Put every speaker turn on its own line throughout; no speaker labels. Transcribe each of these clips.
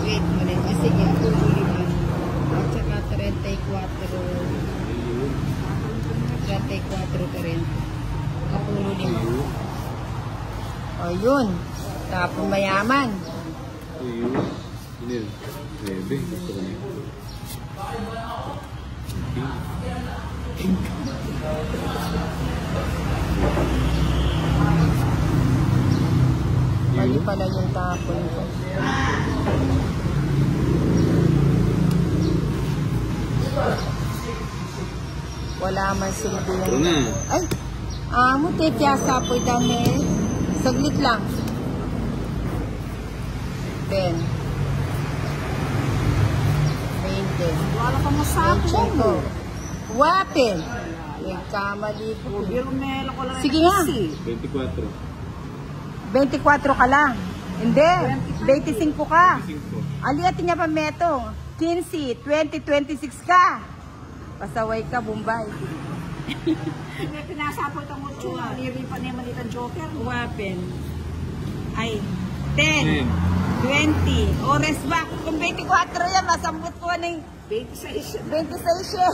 Wait mo rin. Sige, pulo 5. At saka 34. 34 ka rin. Kapulo 5. O yun. Tapon mayaman.
Ayun. Yun. 9. Gusto ko na.
Mali pala yung tapon ko. Wala man silbi
Ito
yung...
na.
Ay! Amo, tetya sapoy dami. Saglit lang. 10. 20.
Wala pa masapon.
25. Wapin! Nagkamali ko.
Pero meron ko lang.
Sige nga.
24.
24 ka lang. Hindi. 25 ka.
5.
Aliatin niya pa meto. 15, 20, 26 ka. Pasaway ka, Bombay.
May pinasapot ang mucho. Niri pa naman itang joker.
Wapin. Ay, 10, 20. Ores back. Kung 24 yan, masambot ko na yung
26.
26 siya.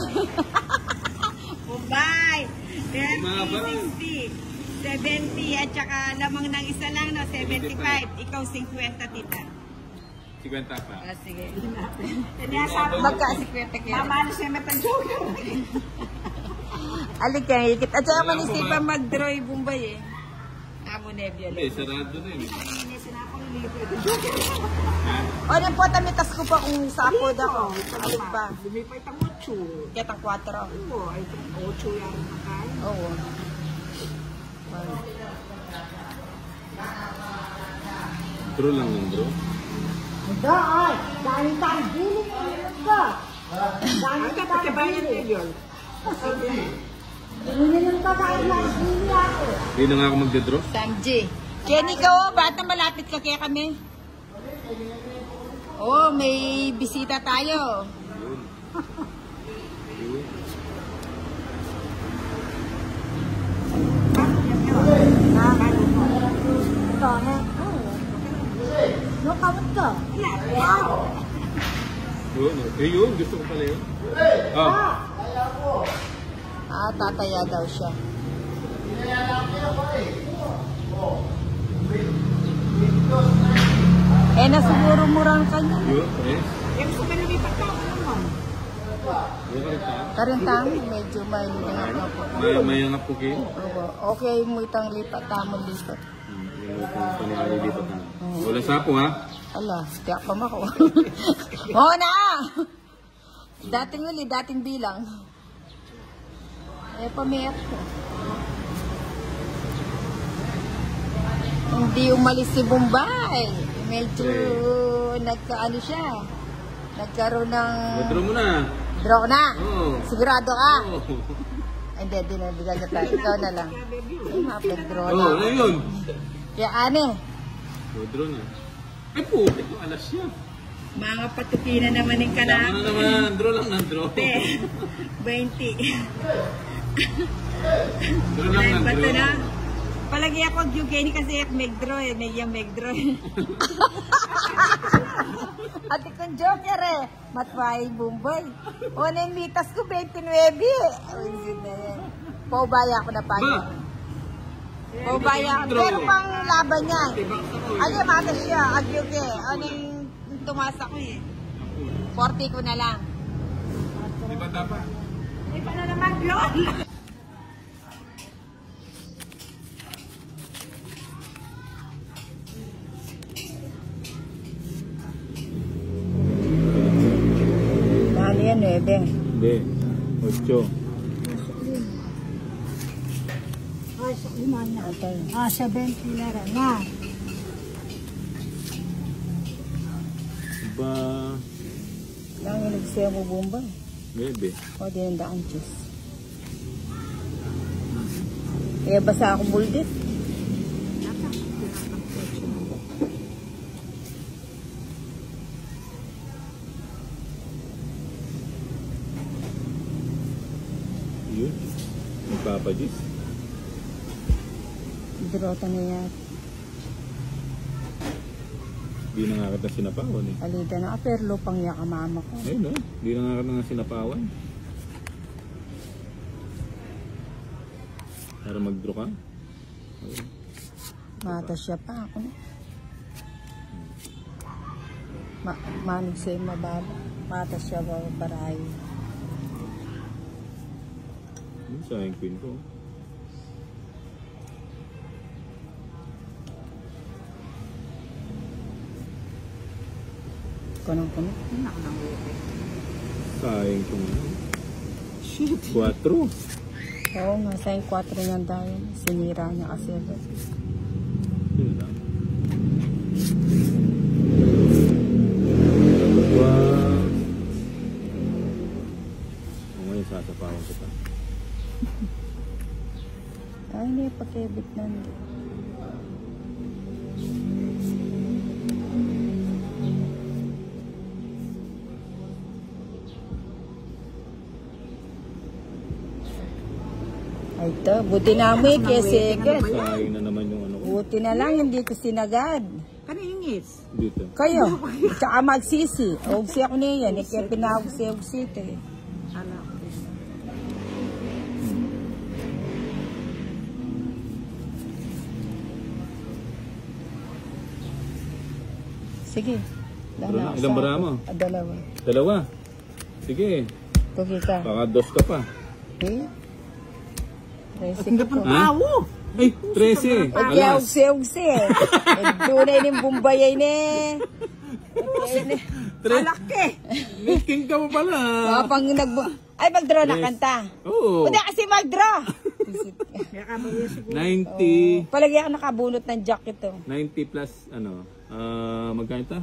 Bombay. 30, 60, 70. At saka lamang ng isa lang, no? 75. Ikaw 50, tita.
50 pa.
Ah, sige.
Pinasapot.
Magka 50 kaya.
Mamalas niya may joker.
Alik kaya higit. At saka manisipan mag-draw yung Bombay eh. Amo nebya
Hindi,
lang.
sarado na yun.
Inisin ako ng libre. Joker.
O, nang po tamitas ko pa kung sapod ako. Alik pa.
Lumipay itang mucho.
Kitang 4.
Oo, ay itong 8 yan makain.
Oo.
Bro lang lang, bro.
Ay, dapat kabayan din yun.
Hindi na nga ako magdedraw.
Sam G. Kenny ka oh, ba't na malapit ka kaya kami? Oh, may bisita tayo.
Ito, ha? No, kamot ka.
Yun, yun. Gusto ko pala yun. Ah.
Tataya daw siya. Nasiguro murang kanya.
Yun, eh.
Yung gusto ka lumipat ka ako naman.
Yun ka rin ta.
Karintang, medyo may nangap po.
May angap ko kayo.
Okay mo itang lipat, tamang lipat.
Yung panililipat na. Wala sapo ha.
Ala, tiyak pa ako. Oo na! Dating uli, dating bilang. Pamiyat ko. Hindi umalis si Bombay. Medyo nagkaano siya. Nagkaroon ng...
Madro mo na.
Draw na?
Oo.
Sigurado ka?
Oo.
Hindi, dinabigyan na tayo. Ikaw na lang. Ay, mapag-draw na.
Oo, ano yun?
Kaya ane?
Madro na. Ay po, ito alas siya.
Mga patutina naman yung kanak.
Tama na naman, draw lang ng draw.
20.
Draw lang ng
Bato
draw.
na. Palagi ako yung Kenny kasi megdraw eh. May yung megdraw eh. Ate kong joker eh. Matway Bombay. O na yung mitas ko 29 eh. Paubaya ako na pa.
Ba?
Paubaya ako. Pero pang laban yan. Ano yung matas siya? Agyuge. Ano yung tumasa ko eh. 40 ko na lang.
Di ba dapat?
Ay, paano naman yun?
Ano yan, 9?
Hindi. 8.
Ay, sa lima na.
Okay.
70 na rin. Na.
Ba?
Nanginig siya mo Bombay.
Maybe.
O, di ang daan cheese. Kaya basa ako buldit.
Yun. Magpapadis.
Drota na yan.
Di na nga kita sinapawan eh.
Alida na. Pero lupang niya ka mama ko.
Ayun no? Di na nga kita sinapawan. Para mag-draw ka. Ayun.
Mata siya pa ako na. Manig siya yung mababa. Mata siya ba baray.
Yun, sayang queen ko.
Kunong-kuno.
Sayang kung ano.
Shit.
4.
Oo nga, sa 4 niyan tayo. Sinira niya kasi.
Yun lang. Wow. Ngayon sasapawan ko pa.
Ay, hindi. Pagkibit na. Ay, ito. Buti na mo eh. Kasi,
Sayang na naman yung ano ko.
buti na lang, hindi ko sinagad.
Kaningis.
Dito.
Kayo, tsaka magsisi. Huwag siya ko niya yan. Kaya pinahog siya huwag siya ito eh.
Ano?
Sige.
Ilang bara mo?
Dalawa.
2. Sige.
Tugi ka.
Baka 2 ka pa.
Okay.
Hindi pa
Ha?
tao.
Ay, 13.
Kaya
Alas.
huwag siya. Tunay ng Bombay ay ne.
Malaki.
May king ka mo pala.
Pang ay, mag-draw na
Yes.
kanta.
Oo.
Hindi kasi mag-draw.
Kaya ka mawin siguro.
90.
Palagi ako nakabunot ng jacket to.
90 plus ano. Magkano ito?